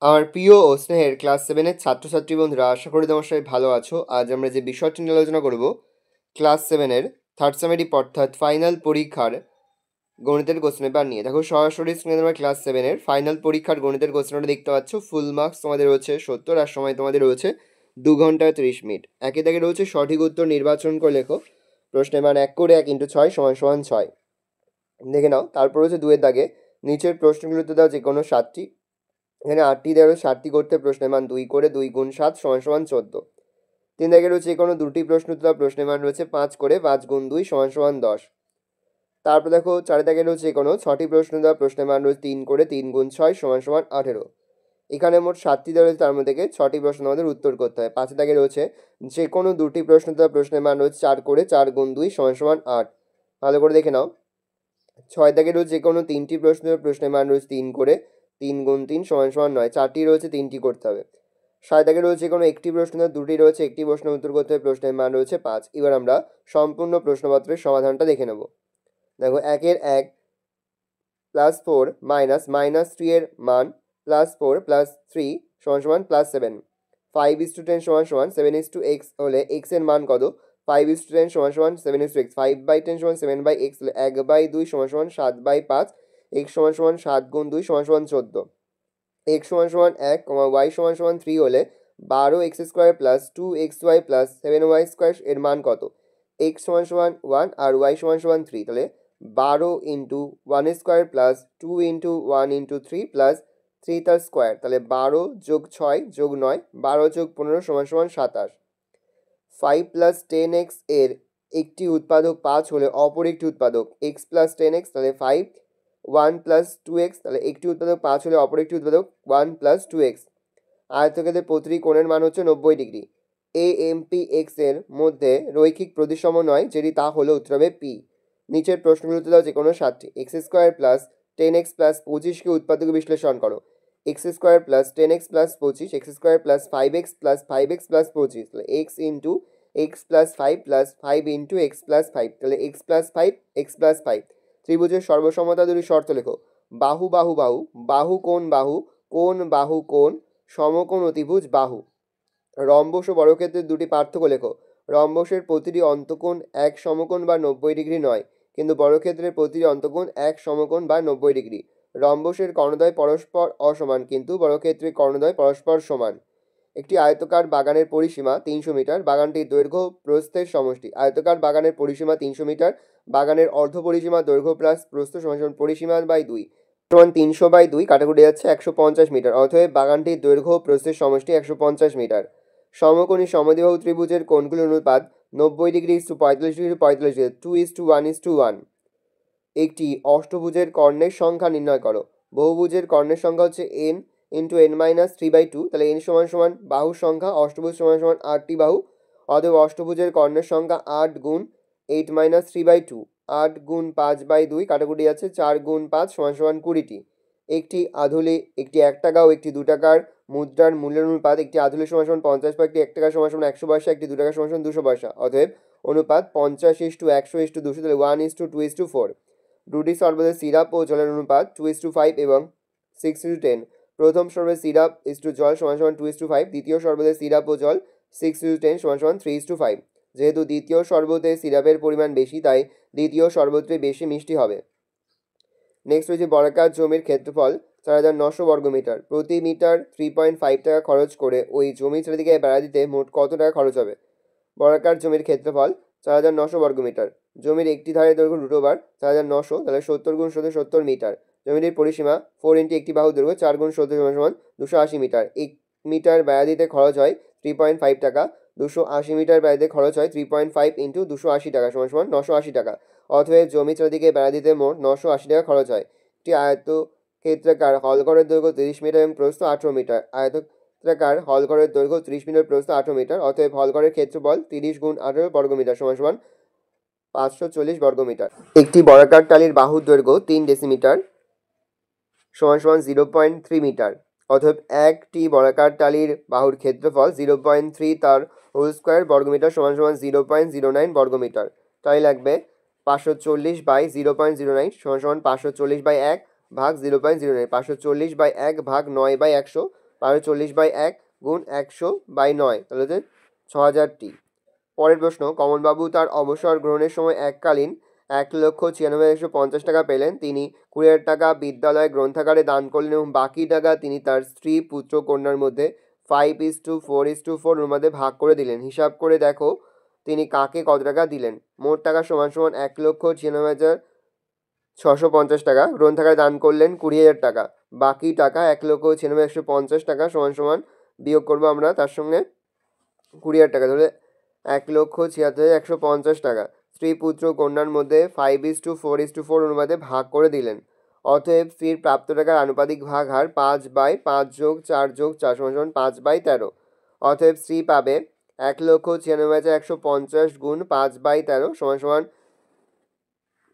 আমার প্রিয় ও স্নেহের ক্লাস 7-এর ছাত্রছাত্রী বন্ধুরা, আশা করি তোমার সবাই ভালো আছো। আজ আমরা যে বিষয়টি নিয়ে আলোচনা করব, ক্লাস 7-এর থার্ড সেমেটিভ অর্থাৎ ফাইনাল পরীক্ষার গণিতের কোশ্চেন পেপার নিয়ে। দেখো, সরাসরি স্ক্রিনে তোমরা ক্লাস 7-এর ফাইনাল পরীক্ষার গণিতের কোশ্চেনটা দেখতে পাচ্ছ। ফুল মার্কস তোমাদের রয়েছে 70, আর সময় তোমাদের রয়েছে 2 ঘন্টা 30 মিনিট। একে দাগে রয়েছে সঠিক উত্তর নির্বাচন করে লেখো। প্রশ্নের মান 1 করে 1 × 6 = 6 দেখে নাও। তারপর হচ্ছে 2-এর দাগে নিচের প্রশ্নগুলোতে দাও যে কোনো 7টি, এখানে 8টি দেওয়া রয়েছে। 7টি করতে প্রশ্নের মান 2 করে 2 × 7 = 14। 3 দাগে রয়েছে কোনো 2টি প্রশ্ন উত্তর, প্রশ্নের মান রয়েছে 5 করে 5 × 2 = 10। তারপর দেখো 4 দাগে রয়েছে কোনো 6টি প্রশ্ন দেওয়া, প্রশ্নের মান রয়েছে 3 করে 3 × 6 = 18। এখানে মোট 7টি দেওয়া রয়েছে, তার মধ্যে থেকে 6টি প্রশ্ন আমাদের উত্তর করতে হয়। 5 দাগে রয়েছে যে কোনো 2টি প্রশ্ন দেওয়া, প্রশ্নের মান রয়েছে 4 করে 4 × 2 = 8। ভালো করে দেখে নাও। 6 দাগে রয়েছে যে কোনো 3টি প্রশ্ন দেওয়া, প্রশ্নের মান রয়েছে 3 করে 3 × 3 = 9। 4টি রয়েছে, 3টি করতে হবে। 7 দাগে রয়েছে কোনো একটি প্রশ্ন দেওয়া, 2টি রয়েছে, একটি প্রশ্নের উত্তর করতে হবে, প্রশ্নের মান রয়েছে 5। এবার আমরা সম্পূর্ণ প্রশ্নপত্রের সমাধানটা দেখে নেব। দেখো, 1-এর 1 +4 -3 এর মান +4 + 3 = +7। 5:10 = 7:x হলে x এর মান কত? 5:10 = 7:x। 5/10 = 7/x হলে 1/2 = 7/5। x = 7 × 2 = 14। x = 1, y = 3 হলে 12x² + 2xy + 7y² এর মান কত? x = 1 আর y = 3, তাহলে 12 × 1² + 2 × 1 × 3 + 3 তার স্কোয়ার, তাহলে 12 + 6 + 9, 12 + 15 = 27। 5 + 10x এর একটি উৎপাদক 5 হলে অপর একটি উৎপাদক x + 10x, তাহলে 5 1 + 2x, তাহলে একটি উৎপাদক 5 হলে অপর একটি উৎপাদক 1 + 2x। আয়তক্ষেত্রের প্রতিটি কোণের মান হচ্ছে 90 ডিগ্রি। AMPX এর মধ্যে রৈখিক প্রতিসম নয় যেটি, তা হলো উত্তর হবে P। নিচের প্রশ্নগুলোতে দাও যে কোনো 7টি। x² + 10x + 25কে উৎপাদকে বিশ্লেষণ করো। x² + 10x + 25, x² + 5x + 5x + 25, তাহলে x × x + 5 + 5 × x + 5, তাহলে x + 5 x + 5। ত্রিভুজের সর্বসমতা দুটি শর্ত লেখো। বাহু বাহু বাহু, বাহু কোণ বাহু, কোণ বাহু কোণ, সমকোণ অতিভুজ বাহু। রম্বস ও বর্গক্ষেত্রের দুটি পার্থক্য লেখো। রম্বসের প্রতিটি অন্তকোণ এক সমকোণ বা 90 ডিগ্রি নয়, কিন্তু বর্গক্ষেত্রের প্রতিটি অন্তকোণ এক সমকোণ বা 90 ডিগ্রি। রম্বসের কর্ণদ্বয় পরস্পর অসমান, কিন্তু বর্গক্ষেত্রের কর্ণদ্বয় পরস্পর সমান। একটি আয়তকার বাগানের পরিসীমা 300 মিটার, বাগানটির দৈর্ঘ্য প্রস্থের সমষ্টি। আয়তকার বাগানের পরিসীমা 300 মিটার, বাগানের অর্ধ পরিসীমা দৈর্ঘ্য প্লাস প্রস্থ সমান পরিসীমা বাই 2 সমান 300/2, কাটাকুটি যাচ্ছে 150 মিটার। অতএব বাগানটির দৈর্ঘ্য প্রস্থের সমষ্টি 150 মিটার। সমকোণী সমদ্বিবাহু ত্রিভুজের কোণগুলির অনুপাত 90 ডিগ্রি = 45 ডিগ্রি 45 ডিগ্রি, 2:1:1। একটি অষ্টভুজের কর্ণের সংখ্যা নির্ণয় করো। বহুভুজের কর্ণের সংখ্যা হচ্ছে n × n-3/2, তাহলে n = বাহুর সংখ্যা, অষ্টভুজ = 8টি বাহু। অতএব অষ্টভুজের কর্ণের সংখ্যা 8 × 8-3/2, 8 × 5/2, কাটাকুটি যাচ্ছে 4 × 5 = 20টি। একটি আধুলি, একটি 1 টাকা ও একটি 2 টাকার মুদ্রার মূল্যের অনুপাত। একটি আধুলি = 50 পয়সা, একটি 1 টাকা = 100 পয়সা, একটি 2 টাকা = 200 পয়সা। অতএব অনুপাত 50:100:200, তাহলে 1:2:4। দুটি শরবতের সিরাপ ও জলের অনুপাত 2:5 এবং 6:10। প্রথম শরবতের সিরাপ জল = 2:5, দ্বিতীয় শরবতের সিরাপ ও জল 6:10 = 3:5। যেহেতু দ্বিতীয় শরবতে সিরাপের পরিমাণ বেশি, তাই দ্বিতীয় শরবতটি বেশি মিষ্টি হবে। নেক্সট রয়েছে বর্গাকার জমির ক্ষেত্রফল 4900 বর্গমিটার। প্রতি মিটার 3.5 টাকা খরচ করে ওই জমি চারিদিকে বেড়া দিতে মোট কত টাকা খরচ হবে? বর্গাকার জমির ক্ষেত্রফল 4900 বর্গমিটার। জমির একটি ধারের দৈর্ঘ্য √/, 4900, তাহলে 70 × 70 70 মিটার। জমিটির পরিসীমা 4 × একটি বাহুর দৈর্ঘ্য 4 × 70 = 280 মিটার। 1 মিটার বেড়া দিতে খরচ হয় 3.5 টাকা। 280 মিটার বেড়া দিতে খরচ হয় 3.5 × 280 টাকা = 980 টাকা। অতএব জমি চারিদিকে বেড়া দিতে মোট 980 টাকা খরচ হয়। একটি আয়তক্ষেত্রাকার হলঘরের দৈর্ঘ্য 30 মিটার এবং প্রস্থ 18 মিটার। আয়তক্ষেত্রাকার হলঘরের দৈর্ঘ্য 30 মিটার, প্রস্থ 18 মিটার। অতএব হলঘরের ক্ষেত্রফল 30 × 18 বর্গমিটার = 540 বর্গমিটার। একটি বর্গাকার টালির বাহুর দৈর্ঘ্য 3 ডেসিমিটার = 0.3 মিটার। অতএব একটি বর্গাকার টালির বাহুর ক্ষেত্রফল 0.3 তার হোল স্কোয়ার বর্গমিটার = 0.09 বর্গমিটার। তাই লাগবে 540/0.09 = 540/1 ভাগ 0.09, 540/1 ভাগ 9/100 540/1 গুণ 100/9, তাহলে হচ্ছে 6000টি। পরের প্রশ্ন, কমলবাবু তার অবসর গ্রহণের সময় এককালীন 1,96,150 টাকা পেলেন। তিনি 20,000 টাকা বিদ্যালয় গ্রন্থাগারে দান করলেন এবং বাকি টাকা তিনি তার স্ত্রী, পুত্র, কন্যার মধ্যে 5:4:4 অনুপাতে ভাগ করে দিলেন। হিসাব করে দেখো তিনি কাকে কত টাকা দিলেন। মোট টাকা সমান সমান 1,96,650 টাকা, গ্রন্থাগারে দান করলেন 20,000 টাকা, বাকি টাকা 1,96,150 টাকা সমান সমান বিয়োগ করবো আমরা তার সঙ্গে 20,000 টাকা, তাহলে 1,76,150 টাকা স্ত্রী, পুত্র, কন্যার মধ্যে 5:4:4 অনুপাতে ভাগ করে দিলেন। অতএব স্ত্রীর প্রাপ্ত টাকার আনুপাতিক ভাগ হার 5/5+4+4 সমান সমান 5/13। অতএব স্ত্রী পাবে 1,96,150 গুণ 5/13 সমান সমান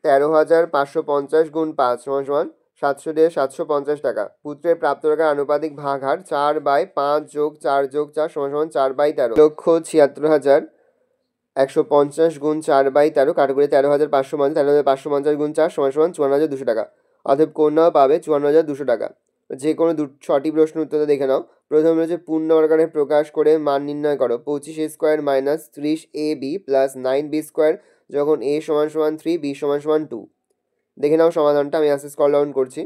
13,550 গুণ 5 সমান সমান 750 টাকা। পুত্রের প্রাপ্ত টাকার আনুপাতিক ভাগ হার 4/5+4+4 সমান সমান 4/13। 1,76,150 গুণ 4/13 কাটাকুটি 13,550, 13,550 গুণ 4 সমান সমান 54,200 টাকা। অতএব কন্যাও পাবে 54,200 টাকা। যে কোনো 6টি প্রশ্ন উত্তরটা দেখে নাও। প্রথম রয়েছে পূর্ণ বর্গাকারে প্রকাশ করে মান নির্ণয় করো। 25a² - 30ab প্লাস 9b² যখন a সমান সমান 3, b সমান সমান 2। দেখে নাও সমাধানটা, আমি আস্তে স্ক্রল ডাউন করছি।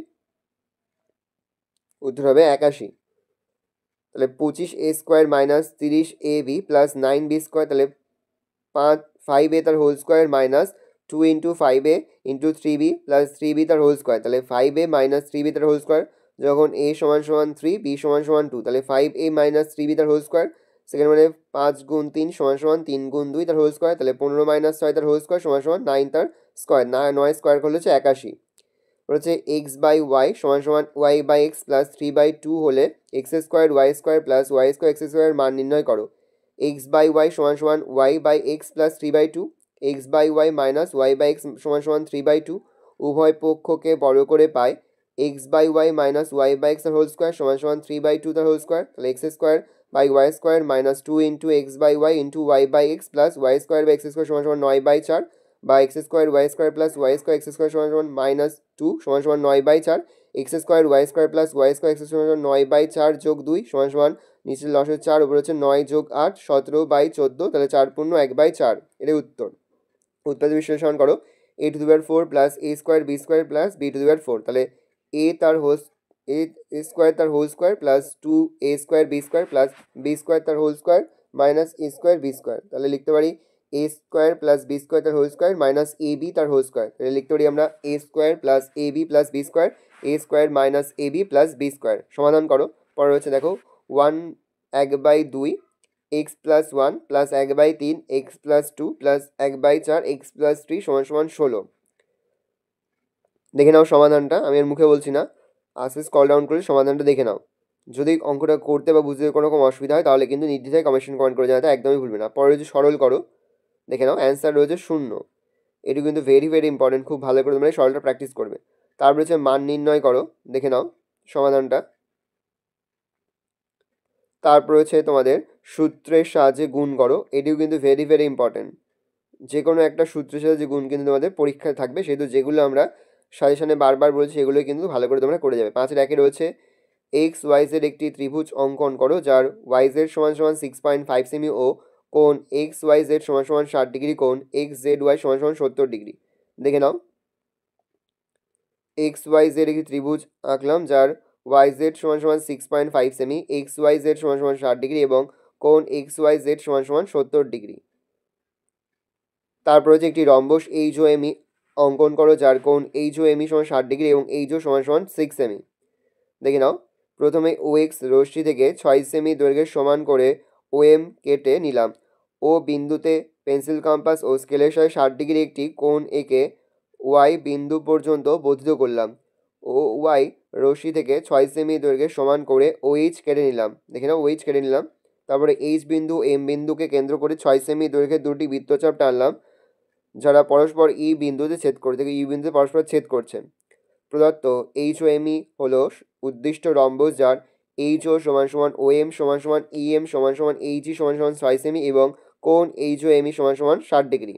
উত্তর হবে 81। তাহলে 25a² - 30ab প্লাস 9b², তাহলে 5a তার whole square minus 2 × 5a × 3b plus 3b তার হোল স্কোয়ার, তাহলে 5a - 3b তার হোল স্কোয়ার যখন a সমান সমান 3, b সমান সমান 2, তাহলে 5a - 3b তার হোল স্কোয়ার। সেকেন্ড মানে 5 গুণ 3 সমান সমান 3 গুণ 2 তার হোল স্কোয়ার, তাহলে 15 - 6 তার হোল স্কোয়ার সমান সমান 9 তার স্কোয়ার, 9 স্কোয়ার করলে হচ্ছে 81। হচ্ছে x/y সমান সমান y/x প্লাস 3/2 হলে x² y² plus y² x² মান নির্ণয় করো। x/y সমান সমান y/x plus 3/2, x/y minus y/x সমান সমান 3/2, উভয় পক্ষকে বড় করে পায় x/y মাইনাস y/x তার হোল স্কোয়ার সমান সমান 3/2 তার হোল স্কোয়ার, তাহলে x² minus 2 × x/y × y/x plus y²/x² সমান সমান 9/4 বা x² y² plus y² x² সমান সমান -2 সমান সমান 9/4, x² y² plus y² x² সমান সমান 9/4 যোগ 2 সমান সমান নিচে লসে 4 উপরে হচ্ছে 9 যোগ 8 17/14, তাহলে 4 পূর্ণ 1/4, এটাই উত্তর। উৎপাদ্য বিশ্লেষণ করো। a⁴ plus a² b² plus b⁴, তাহলে a স্কোয়ার তার whole square plus 2a² b² plus b² তার whole square minus a² b², তাহলে লিখতে পারি a² প্লাস b² তার হোল স্কোয়ার মাইনাস ab তার হোল স্কোয়ার, তাহলে লিখতে পারি আমরা a² plus ab plus b² a² minus ab plus b²। সমাধান করো। পরে হচ্ছে দেখো 1/2 x plus 1 plus 1/3 x plus 2 plus 1/4 x plus 3 সমান সমান 16। দেখে নাও সমাধানটা, আমি এর মুখে বলছি না, আস্তে স্ক্রল ডাউন করে সমাধানটা দেখে নাও। যদি অঙ্কটা করতে বা বুঝতে কোনো রকম অসুবিধা হয় তাহলে কিন্তু নির্দ্বিধায় কমেন্ট করে জানাতে একদমই ভুলবে না। পরে হচ্ছে সরল করো। দেখে নাও অ্যান্সার রয়েছে 0। এটি কিন্তু ভেরি ভেরি ইম্পর্টেন্ট, খুব ভালো করে তোমরা সরলটা প্র্যাকটিস করবে। তারপর হচ্ছে মান নির্ণয় করো। দেখে নাও সমাধানটা। তারপর হচ্ছে তোমাদের সূত্রের সাহায্যে গুণ করো। এটিও কিন্তু ভেরি ভেরি ইম্পর্টেন্ট। যে কোনো একটা সূত্রের সাহায্যে গুণ কিন্তু তোমাদের পরীক্ষায় থাকবে, সেহেতু যেগুলো আমরা সাজেশনে বারবার বলছি সেগুলো কিন্তু ভালো করে তোমরা করে যাবে। 5-1 রয়েছে XYZ একটি ত্রিভুজ অঙ্কন করো যার YZ সমান সমান 6.5 সেমি ও কোণ XYZ সমান সমান 60 ডিগ্রি, কোণ XZY সমান সমান 70 ডিগ্রি। দেখে নাও XYZ একটি ত্রিভুজ আঁকলাম যার YZ সমান সমান 6.5 সেমি, XYZ সমান সমান 60 ডিগ্রি এবং কোণ XYZ সমান সমান 70 ডিগ্রি। তারপর হচ্ছে একটি রম্বস HOME অঙ্কন করো যার কোণ HOME সমান 60 ডিগ্রি এবং HO সমান সমান 6 সেমি। দেখে নাও প্রথমে OX রশ্মি থেকে 6 সেমি দৈর্ঘ্যের সমান করে OM কেটে নিলাম। ও বিন্দুতে পেন্সিল কম্পাস ও স্কেলের সাথে 60 ডিগ্রি একটি কোণ এঁকে Y বিন্দু পর্যন্ত বর্ধিত করলাম। OY রশ্মি থেকে 6 সেমি দৈর্ঘ্যের সমান করে OH কেটে নিলাম। দেখে নাও OH কেটে নিলাম। তারপরে H বিন্দু M বিন্দুকে কেন্দ্র করে 6 সেমি দৈর্ঘ্যের দুটি বৃত্তচাপ টানলাম যারা পরস্পর E বিন্দুতে ছেদ করছে, E বিন্দুতে পরস্পর ছেদ করছে। প্রদত্ত HOME হলো উদ্দিষ্ট রম্বস যার HO সমান সমান OM সমান সমান EM সমান সমান HE সমান সমান 6 সেমি এবং কোণ HOME সমান সমান 60 ডিগ্রি।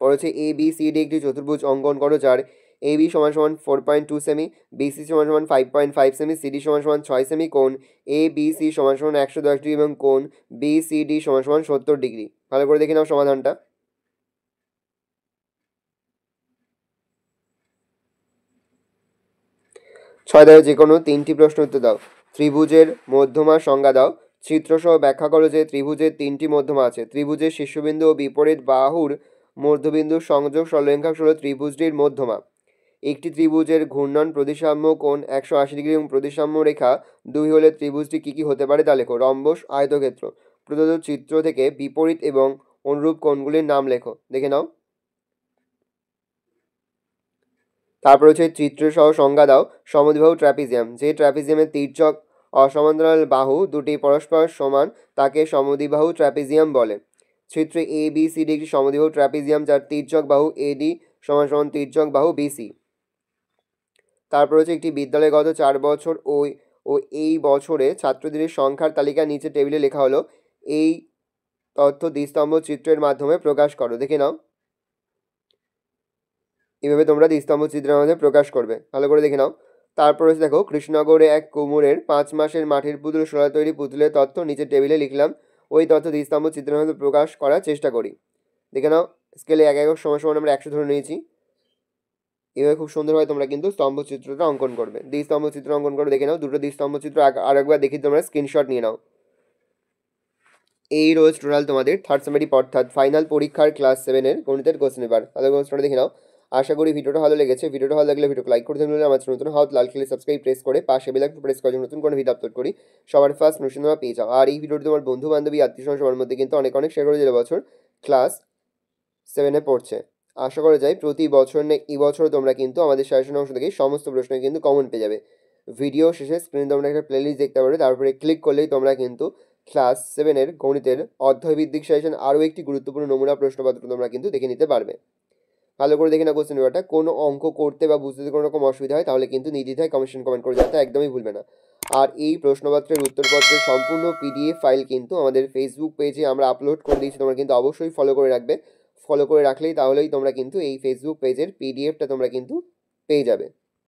পরে হচ্ছে ABCD একটি চতুর্ভুজ অঙ্কন করো যার এবি সমান সমান 4.2 সেমি, বিসি সমান সমান 5.5 সেমি, সিডি সমান সমান 6 সেমি, কোণ এ বি সি সমান সমান 110 ডিগ্রি এবং কোণ বি সি ডি সমান সমান 70 ডিগ্রি। ভালো করে দেখে নাও সমাধানটা। 6 দ্বারা যে কোনো 3টি প্রশ্ন উত্তর দাও। ত্রিভুজের মধ্যমার সংজ্ঞা দাও। চিত্রসহ ব্যাখ্যা করো যে ত্রিভুজের 3টি মধ্যমা আছে। ত্রিভুজের শীর্ষবিন্দু ও বিপরীত বাহুর মধ্যবিন্দুর সংযোগ সরলরেখাংশ হল ত্রিভুজটির মধ্যমা। একটি ত্রিভুজের ঘূর্ণন প্রতিসাম্য কোণ 180 ডিগ্রি এবং প্রতিসাম্য রেখা 2 হলে ত্রিভুজটি কী কী হতে পারে তা লেখো। রম্বস, আয়তক্ষেত্র। প্রদত্ত চিত্র থেকে বিপরীত এবং অনুরূপ কোণগুলির নাম লেখো। দেখে নাও। তারপর হচ্ছে চিত্রসহ সংজ্ঞা দাও। সমদ্বিবাহু ট্র্যাপিজিয়াম, যে ট্র্যাপিজিয়ামের তির্যক অসমান্তরাল বাহু দুটি পরস্পর সমান তাকে সমদ্বিবাহু ট্র্যাপিজিয়াম বলে। চিত্রে এ বি সি ডি একটি সমদ্বিবাহু ট্র্যাপিজিয়াম যার তির্যক বাহু এডি সমান সমান তির্যক বাহু বিসি। তারপর হচ্ছে একটি বিদ্যালয়ে গত 4 বছর ও এই বছরে ছাত্রদের সংখ্যার তালিকা নিচে টেবিলে লেখা হলো। এই তথ্য দ্বিস্তম্ভ চিত্রের মাধ্যমে প্রকাশ করো। দেখে নাও। এভাবে তোমরা দ্বিস্তম্ভ চিত্রের মাধ্যমে প্রকাশ করবে। ভালো করে দেখে নাও। তারপর হচ্ছে দেখো, কৃষ্ণনগরে এক কুমোরের 5 মাসের মাটির পুতুল শোলা তৈরি পুতুলের তথ্য নিচে টেবিলে লিখলাম। ওই তথ্য দ্বিস্তম্ভ চিত্রের মধ্যে প্রকাশ করার চেষ্টা করি। দেখে নাও। স্কেলে 1 একক সমান সমান আমরা 100 ধরে নিয়েছি। এভাবে খুব সুন্দরভাবে তোমরা কিন্তু স্তম্ভ চিত্রটা অঙ্কন করবে। দ্বিস্তম্ভ চিত্র অঙ্কন করে দেখে নাও। দুটো দ্বিস্তম্ভ চিত্র আরেকবার দেখি, তোমরা স্ক্রিনশট নিয়ে নাও। এই রোজ টোটাল তোমাদের থার্ড সেমিস্টার অর্থাৎ ফাইনাল পরীক্ষার ক্লাস 7-এর গণিতের কোশ্চেন পেপার। তাহলে কোশ্চেনটা দেখে নাও। আশা করি ভিডিওটা ভালো লেগেছে। ভিডিওটা ভালো লাগলে ভিডিওকে লাইক করতে ভুলবেন না। আমার নতুন হাত লাল খেলে সাবস্ক্রাইব প্রেস করে পাশে বেল আইকন প্রেস করে নতুন কোনো ভিডিও আপলোড করি সবার ফার্স্ট নোটিফিকেশন তোমরা পেয়ে যাও। আর এই ভিডিওটি তোমার বন্ধু বান্ধবী আত্মীয়স্বজন সবার মধ্যে কিন্তু অনেক অনেক শেয়ার করে দিলে বছর ক্লাস 7-এ পড়ছে। আশা করা যায় প্রতি বছর এই বছর তোমরা কিন্তু আমাদের সাজেশন অংশ থেকে সমস্ত প্রশ্ন কিন্তু কমন পেয়ে যাবে। ভিডিও শেষে স্ক্রিনে তোমরা একটা প্লেলিস্ট দেখতে পারবে, তারপরে ক্লিক করলেই তোমরা কিন্তু ক্লাস 7-এর গণিতের অধ্যায়ভিত্তিক সাজেশন আরও একটি গুরুত্বপূর্ণ নমুনা প্রশ্নপত্র তোমরা কিন্তু দেখে নিতে পারবে। ভালো করে দেখে না কোশ্চেন পেপারটা। কোনো অঙ্ক করতে বা বুঝতে কোনো রকম অসুবিধা হয় তাহলে কিন্তু নির্দ্বিধায় কমেন্ট করে যাতে একদমই ভুলবে না। আর এই প্রশ্নপত্রের উত্তরপত্রের সম্পূর্ণ পিডিএফ ফাইল কিন্তু আমাদের ফেসবুক পেজে আমরা আপলোড করে দিয়েছি। তোমরা কিন্তু অবশ্যই ফলো করে রাখবে। ফলো করে রাখলেই তাহলেই তোমরা কিন্তু এই ফেসবুক পেজের পিডিএফটা তোমরা কিন্তু পেয়ে যাবে।